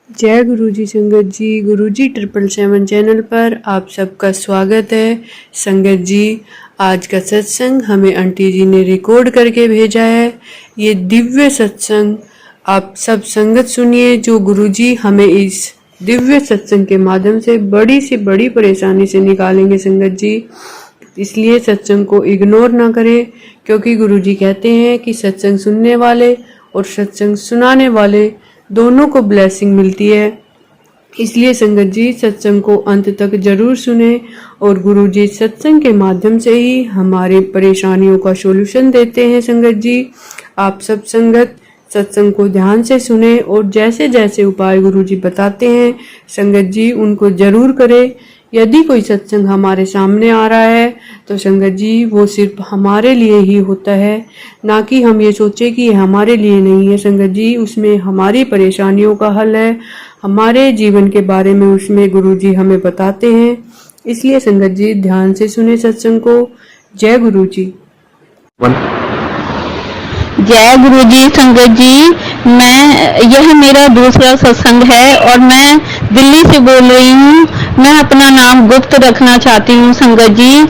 जय गुरु जी संगत जी। गुरु जी 777 चैनल पर आप सबका स्वागत है। संगत जी, आज का सत्संग हमें आंटी जी ने रिकॉर्ड करके भेजा है। ये दिव्य सत्संग आप सब संगत सुनिए, जो गुरु जी हमें इस दिव्य सत्संग के माध्यम से बड़ी परेशानी से निकालेंगे। संगत जी, इसलिए सत्संग को इग्नोर ना करें, क्योंकि गुरु जी कहते हैं कि सत्संग सुनने वाले और सत्संग सुनाने वाले दोनों को ब्लेसिंग मिलती है। इसलिए संगत जी, सत्संग को अंत तक जरूर सुने और गुरु जी सत्संग के माध्यम से ही हमारे परेशानियों का सॉल्यूशन देते हैं। संगत जी, आप सब संगत सत्संग को ध्यान से सुने और जैसे जैसे उपाय गुरु जी बताते हैं संगत जी उनको जरूर करें। यदि कोई सत्संग हमारे सामने आ रहा है तो संगत जी वो सिर्फ हमारे लिए ही होता है, ना कि हम ये सोचे कि ये हमारे लिए नहीं है। संगत जी, उसमें हमारी परेशानियों का हल है, हमारे जीवन के बारे में उसमें गुरु जी हमें बताते हैं। इसलिए संगत जी ध्यान से सुने सत्संग को। जय गुरु जी। जय गुरु जी संगत जी, यह मेरा दूसरा सत्संग है और मैं दिल्ली से बोल रही हूँ। मैं अपना नाम गुप्त रखना चाहती हूँ। संगत जी,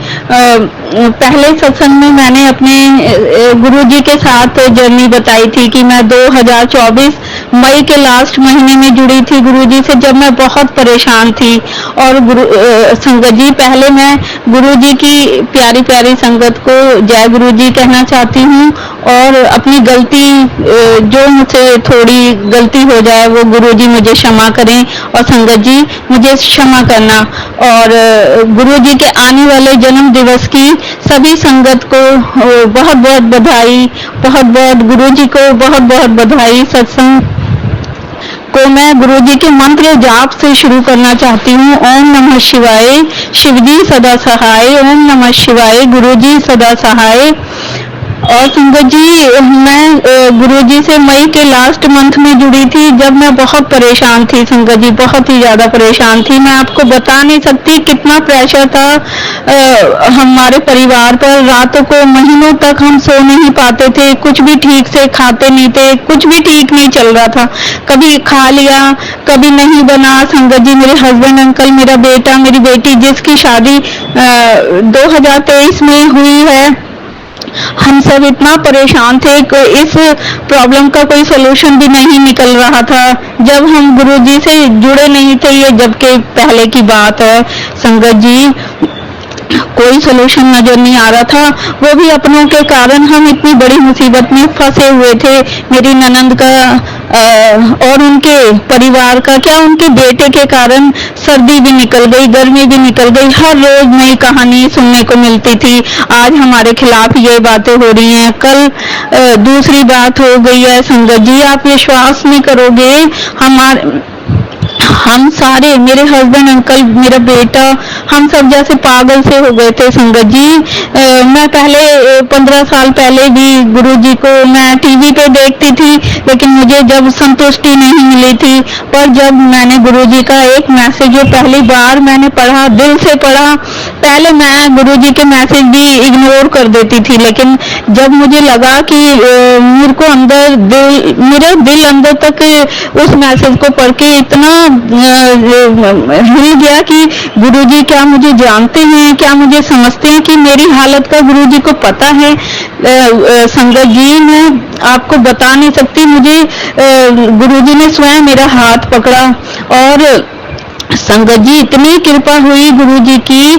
पहले सत्संग में मैंने अपने गुरु जी के साथ जर्नी बताई थी कि मैं 2024 मई के लास्ट महीने में जुड़ी थी गुरु जी से, जब मैं बहुत परेशान थी। और संगत जी, पहले मैं गुरु जी की प्यारी प्यारी संगत को जय गुरु जी कहना चाहती हूँ और अपनी गलती, जो मुझसे थोड़ी गलती हो जाए वो गुरु जी मुझे क्षमा करें और संगत जी मुझे क्षमा करना। और गुरु जी के आने वाले जन्म दिवस की सभी संगत को बहुत बहुत बधाई, बहुत बहुत गुरु जी को बहुत बहुत बधाई। सत्संग को मैं गुरु जी के मंत्र जाप से शुरू करना चाहती हूँ। ओम नमः शिवाय, शिव जी सदा सहाय। ओम नमः शिवाय, गुरु जी सदा सहाय। और संगत जी, मैं गुरु जी से मई के लास्ट मंथ में जुड़ी थी, जब मैं बहुत परेशान थी। संगत जी, बहुत ही ज्यादा परेशान थी। मैं आपको बता नहीं सकती कितना प्रेशर था हमारे परिवार पर। रातों को महीनों तक हम सो नहीं पाते थे, कुछ भी ठीक से खाते नहीं थे, कुछ भी ठीक नहीं चल रहा था। कभी खा लिया, कभी नहीं बना। संगत जी, मेरे हस्बैंड अंकल, मेरा बेटा, मेरी बेटी जिसकी शादी 2023 में हुई है, हम सब इतना परेशान थे कि इस प्रॉब्लम का कोई सोल्यूशन भी नहीं निकल रहा था जब हम गुरुजी से जुड़े नहीं थे। ये जबकि पहले की बात है संगत जी, कोई सोल्यूशन नजर नहीं आ रहा था। वो भी अपनों के कारण हम इतनी बड़ी मुसीबत में फंसे हुए थे। मेरी ननंद का और उनके परिवार का, क्या उनके बेटे के कारण सर्दी भी निकल गई, गर्मी भी निकल गई। हर रोज नई कहानी सुनने को मिलती थी। आज हमारे खिलाफ ये बातें हो रही हैं, कल दूसरी बात हो गई है। संगत जी, आप विश्वास नहीं करोगे, हम सारे, मेरे हस्बैंड अंकल, मेरा बेटा, हम सब जैसे पागल से हो गए थे। संगत जी, मैं पहले 15 साल पहले भी गुरुजी को मैं टीवी पे देखती थी, लेकिन मुझे जब संतुष्टि नहीं मिली थी। पर जब मैंने गुरुजी का एक मैसेज जो पहली बार मैंने पढ़ा, दिल से पढ़ा। पहले मैं गुरुजी के मैसेज भी इग्नोर कर देती थी, लेकिन जब मुझे लगा कि मेरे को मेरा दिल अंदर तक उस मैसेज को पढ़ के इतना हिल गया कि गुरुजी क्या मुझे जानते हैं, क्या मुझे समझते हैं कि मेरी हालत का गुरुजी को पता है। संगत जी, मैं आपको बता नहीं सकती, मुझे गुरुजी ने स्वयं मेरा हाथ पकड़ा और संगत जी इतनी कृपा हुई गुरु जी की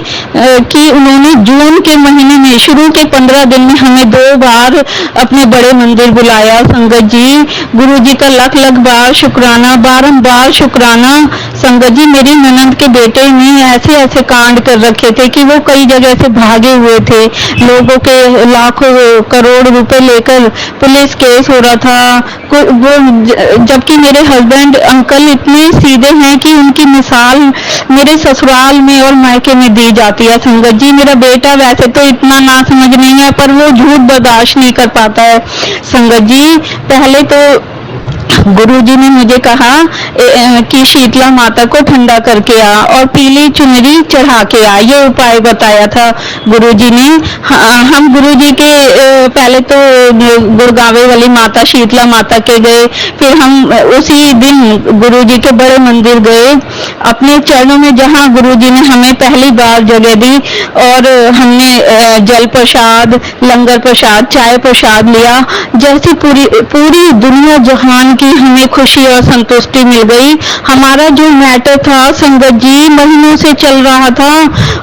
कि उन्होंने जून के महीने में शुरू के 15 दिन में हमें 2 बार अपने बड़े मंदिर बुलाया। संगत जी, गुरु जी का लख लख बार शुक्राना, बारंबार शुक्राना। संगत जी, मेरी ननंद के बेटे ने ऐसे ऐसे कांड कर रखे थे कि वो कई जगह से भागे हुए थे। लोगों के लाखों करोड़ रुपए लेकर पुलिस केस हो रहा था। वो जबकि मेरे हस्बैंड अंकल इतने सीधे हैं कि उनकी मिसाल मेरे ससुराल में और मायके में दी जाती है। संगत जी, मेरा बेटा वैसे तो इतना ना समझ नहीं है, पर वो झूठ बर्दाश्त नहीं कर पाता है। संगत जी, पहले तो गुरुजी ने मुझे कहा कि शीतला माता को ठंडा करके आ और पीली चुनरी चढ़ा के आ, ये उपाय बताया था गुरुजी ने। हम गुरुजी के पहले तो गुड़गांवे वाली माता शीतला माता के गए, फिर हम उसी दिन गुरुजी के बड़े मंदिर गए अपने चरणों में, जहां गुरुजी ने हमें पहली बार जगह दी और हमने जल प्रसाद, लंगर प्रसाद, चाय प्रसाद लिया। जैसी पूरी दुनिया जहान की हमें खुशी और संतुष्टि मिल गई। हमारा जो मैटर था संगत जी महीनों से चल रहा था,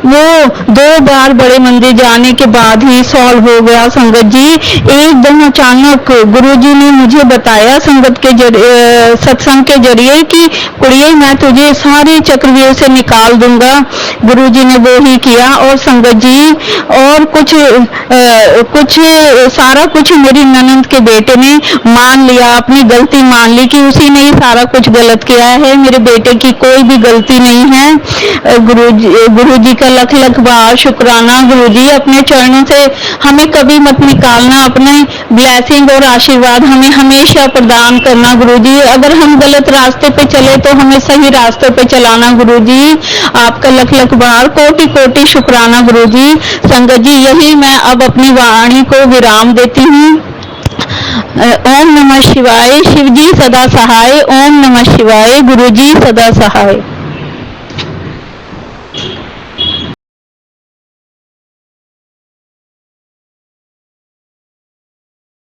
वो 2 बार बड़े मंदिर जाने के बाद ही सॉल्व हो गया संगत जी। एकदम अचानक गुरुजी ने मुझे बताया संगत के सत्संग के जरिए कि कुड़िए मैं तुझे सारे चक्रव्यूह से निकाल दूंगा। गुरुजी ने वो ही किया और संगत जी और कुछ सारा कुछ मेरी ननंद के बेटे ने मान लिया, अपनी गलती मान ली कि उसी ने ही सारा कुछ गलत किया है, मेरे बेटे की कोई भी गलती नहीं है। गुरुजी का लख लख बार शुक्राना। गुरुजी अपने चरणों से हमें कभी मत निकालना, अपने ब्लेसिंग और आशीर्वाद हमें हमेशा प्रदान करना गुरुजी। अगर हम गलत रास्ते पे चले तो हमें सही रास्ते पे चलाना गुरुजी। आपका लख लख बार कोटि कोटि शुक्राना गुरुजी। संगत जी यही मैं अब अपनी वाणी को विराम देती हूँ। ओम नमः शिवाय। शिवजी सदा सहाय। ओम नमः शिवाय। गुरुजी सदा सहाय।